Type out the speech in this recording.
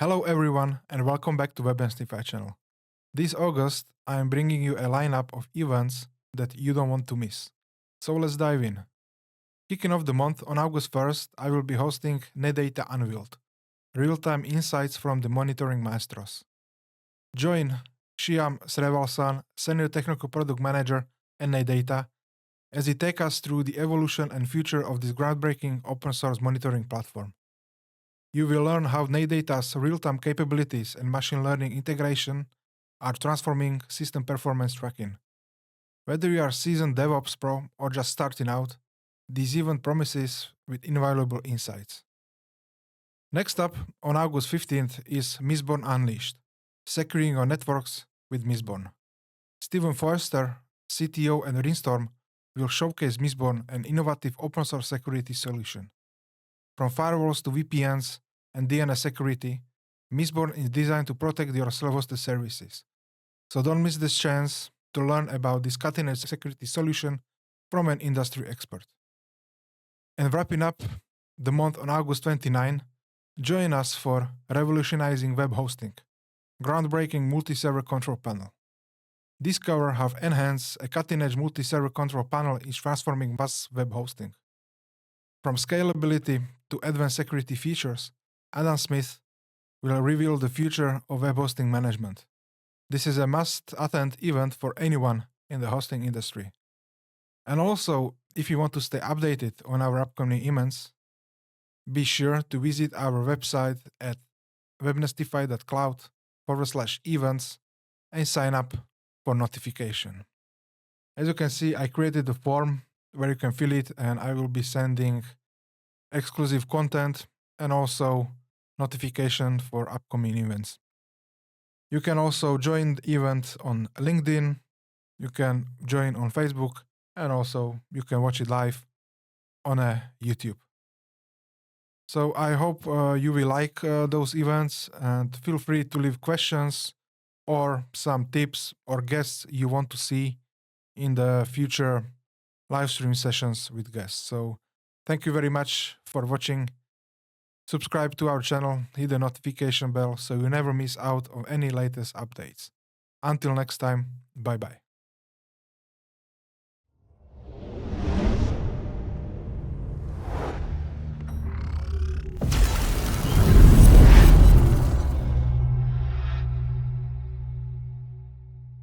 Hello everyone and welcome back to Webnestify channel. This August, I am bringing you a lineup of events that you don't want to miss. So let's dive in. Kicking off the month on August 1st, I will be hosting Netdata Unveiled, real-time insights from the monitoring Maestros. Join Shyam Sreevalsan, Senior Technical Product Manager at Netdata, as he takes us through the evolution and future of this groundbreaking open source monitoring platform. You will learn how Netdata's real-time capabilities and machine learning integration are transforming system performance tracking. Whether you are a seasoned DevOps pro or just starting out, this event promises with invaluable insights. Next up, on August 15th, is Mistborn Unleashed, Securing Your Networks with Mistborn. Stephen Forrester, CTO and Rinstorm, will showcase Mistborn, an innovative open source security solution. From firewalls to VPNs and DNS security, Mistborn is designed to protect your self-hosted services. So don't miss this chance to learn about this cutting-edge security solution from an industry expert. And wrapping up the month on August 29, join us for Revolutionizing Web Hosting, groundbreaking multi-server control panel. Discover how Enhance, a cutting-edge multi-server control panel, is transforming mass web hosting. From scalability to advanced security features, Adam Smith will reveal the future of web hosting management. This is a must-attend event for anyone in the hosting industry. And also, if you want to stay updated on our upcoming events, be sure to visit our website at webnestify.cloud/events and sign up for notification. As you can see, I created a form where you can fill it, and I will be sending exclusive content and also notification for upcoming events. You can also join the event on LinkedIn, you can join on Facebook, and also you can watch it live on YouTube. So I hope you will like those events, and feel free to leave questions or some tips or guests you want to see in the future live stream sessions with guests. So thank you very much for watching. Subscribe to our channel, hit the notification bell so you never miss out on any latest updates. Until next time, bye bye.